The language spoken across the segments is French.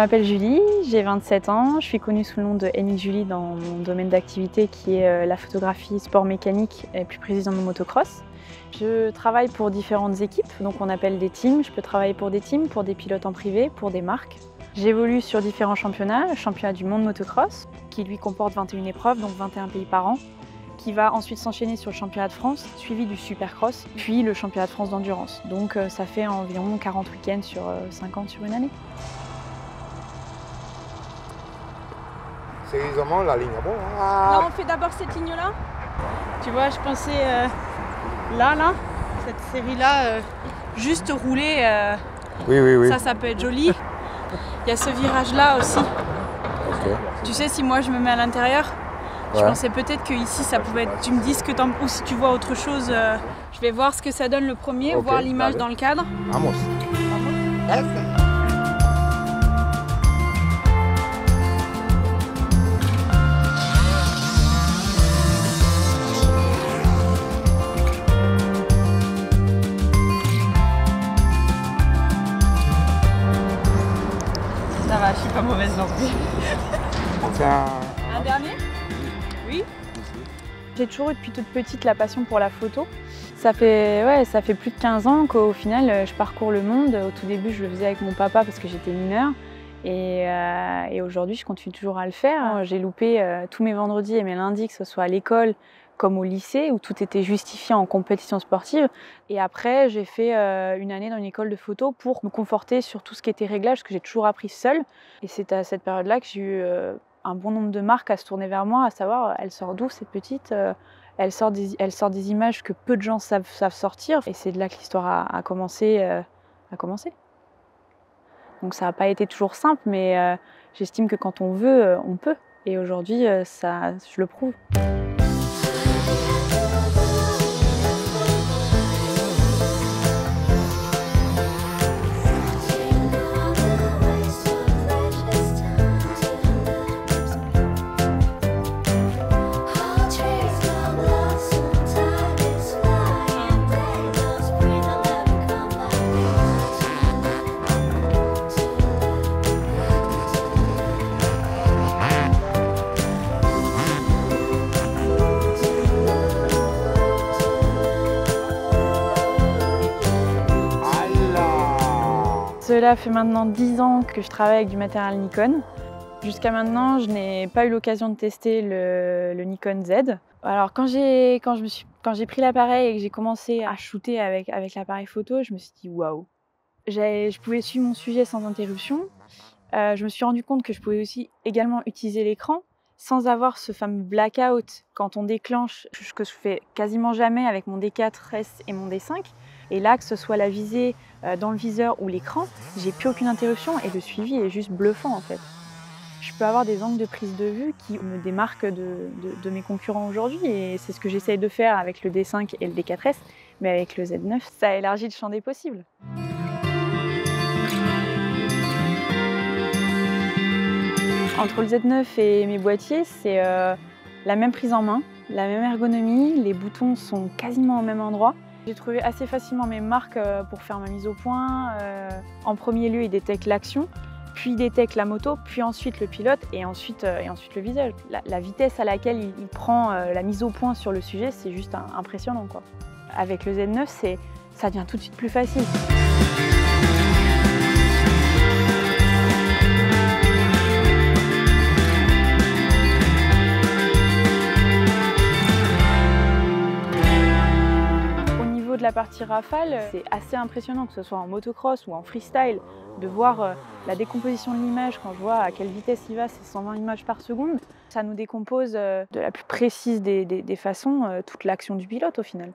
m'appelle Julie, j'ai 27 ans, je suis connue sous le nom de MX Julie dans mon domaine d'activité qui est la photographie sport mécanique et plus précisément motocross. Je travaille pour différentes équipes, donc on appelle des teams. Je peux travailler pour des teams, pour des pilotes en privé, pour des marques. J'évolue sur différents championnats, le championnat du monde motocross qui lui comporte 21 épreuves, donc 21 pays par an, qui va ensuite s'enchaîner sur le championnat de France, suivi du supercross, puis le championnat de France d'endurance. Donc ça fait environ 40 week-ends sur 50 sur une année. Sérieusement, la ligne est bonne. Là, on fait d'abord cette ligne-là. Tu vois, je pensais là, cette série-là, juste rouler. Oui. Ça peut être joli. Il y a ce virage-là aussi. Ok. Tu sais, si moi je me mets à l'intérieur, Ouais. je pensais peut-être que ici ça pouvait être. Tu me dis ce que t'en penses, ou si tu vois autre chose. Je vais voir ce que ça donne le premier, Ok, voir l'image vale. dans le cadre. Vamos. Ça va, je suis pas mauvaise non plus. On fait Un dernier? Oui. J'ai toujours eu depuis toute petite la passion pour la photo. Ça fait plus de 15 ans qu'au final je parcours le monde. Au tout début je le faisais avec mon papa parce que j'étais mineure et aujourd'hui je continue toujours à le faire. J'ai loupé tous mes vendredis et mes lundis, que ce soit à l'école comme au lycée où tout était justifié en compétition sportive. Et après j'ai fait une année dans une école de photo pour me conforter sur tout ce qui était réglage, parce que j'ai toujours appris seule. Et c'est à cette période-là que j'ai eu un bon nombre de marques à se tourner vers moi, à savoir elle sort d'où cette petite, elle sort des images que peu de gens savent sortir. Et c'est de là que l'histoire a commencé. Donc ça n'a pas été toujours simple, mais j'estime que quand on veut, on peut. Et aujourd'hui, je le prouve. Cela fait maintenant 10 ans que je travaille avec du matériel Nikon. Jusqu'à maintenant, je n'ai pas eu l'occasion de tester le Nikon Z. Alors quand j'ai pris l'appareil et que j'ai commencé à shooter avec l'appareil photo, je me suis dit waouh. Je pouvais suivre mon sujet sans interruption. Je me suis rendu compte que je pouvais aussi également utiliser l'écran sans avoir ce fameux blackout quand on déclenche, ce que je fais quasiment jamais avec mon D4S et mon D5. Et là, que ce soit la visée dans le viseur ou l'écran, j'ai plus aucune interruption et le suivi est juste bluffant en fait. Je peux avoir des angles de prise de vue qui me démarquent de mes concurrents aujourd'hui et c'est ce que j'essaye de faire avec le D5 et le D4S, mais avec le Z9, ça élargit le champ des possibles. Entre le Z9 et mes boîtiers, c'est la même prise en main, la même ergonomie, les boutons sont quasiment au même endroit. J'ai trouvé assez facilement mes marques pour faire ma mise au point. En premier lieu, il détecte l'action, puis il détecte la moto, puis ensuite le pilote et ensuite le visage. La vitesse à laquelle il prend la mise au point sur le sujet, c'est juste impressionnant, quoi. Avec le Z9, ça devient tout de suite plus facile. De la partie rafale, c'est assez impressionnant, que ce soit en motocross ou en freestyle, de voir la décomposition de l'image. Quand je vois à quelle vitesse il va, c'est 120 images par seconde. Ça nous décompose de la plus précise des façons toute l'action du pilote au final.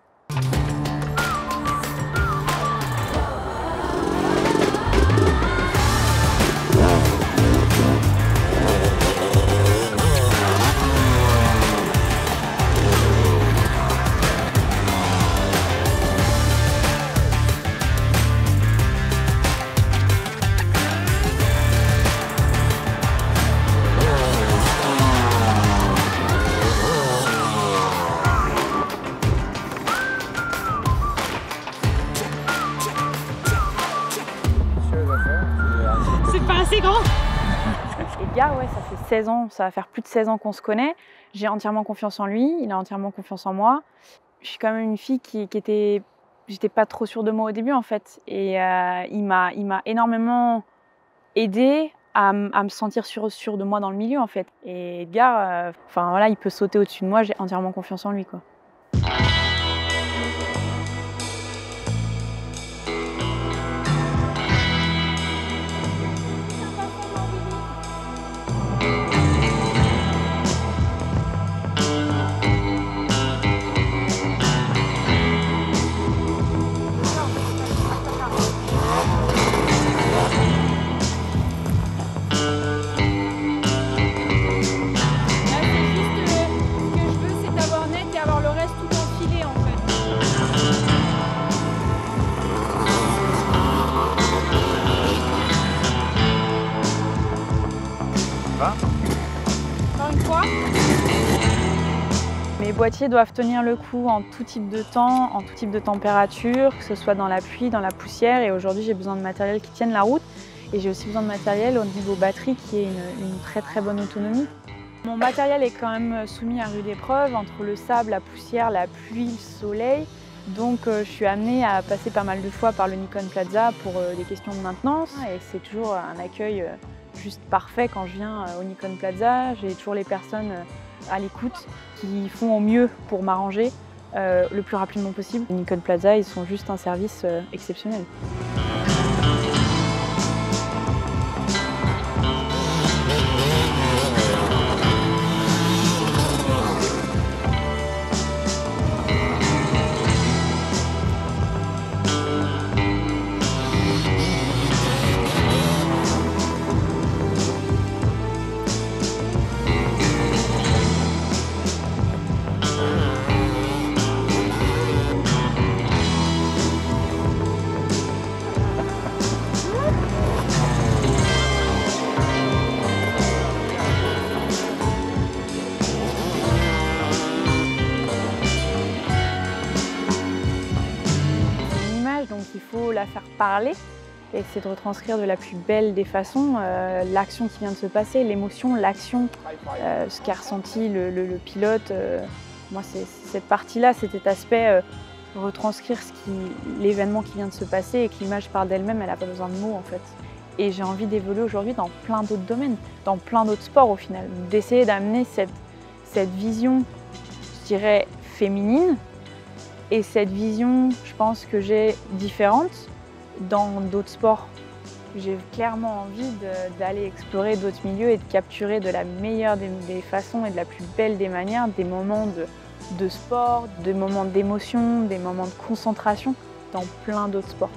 ça fait 16 ans, ça va faire plus de 16 ans qu'on se connaît. J'ai entièrement confiance en lui, il a entièrement confiance en moi. Je suis quand même une fille qui était... J'étais pas trop sûre de moi au début en fait. Et il m'a énormément aidée à me sentir sûre de moi dans le milieu en fait. Et Edgar, enfin voilà, il peut sauter au-dessus de moi, j'ai entièrement confiance en lui quoi. Encore une fois. Mes boîtiers doivent tenir le coup en tout type de temps, en tout type de température, que ce soit dans la pluie, dans la poussière. Et aujourd'hui, j'ai besoin de matériel qui tienne la route. Et j'ai aussi besoin de matériel au niveau batterie qui ait une très très bonne autonomie. Mon matériel est quand même soumis à rude épreuve entre le sable, la poussière, la pluie, le soleil. Donc je suis amenée à passer pas mal de fois par le Nikon Plaza pour des questions de maintenance. Et c'est toujours un accueil juste parfait quand je viens au Nikon Plaza. J'ai toujours les personnes à l'écoute qui font au mieux pour m'arranger le plus rapidement possible. Le Nikon Plaza, ils sont juste un service exceptionnel. Donc il faut la faire parler et essayer de retranscrire de la plus belle des façons l'action qui vient de se passer, l'émotion, l'action, ce qu'a ressenti le pilote. Moi, c'est cette partie-là, c'est cet aspect retranscrire l'événement qui vient de se passer et que l'image parle d'elle-même, elle n'a pas besoin de mots en fait. Et j'ai envie d'évoluer aujourd'hui dans plein d'autres domaines, dans plein d'autres sports au final, d'essayer d'amener cette vision, je dirais, féminine. Et cette vision, je pense que j'ai différente dans d'autres sports. J'ai clairement envie d'aller explorer d'autres milieux et de capturer de la meilleure des façons et de la plus belle des manières des moments de sport, des moments d'émotion, des moments de concentration dans plein d'autres sports.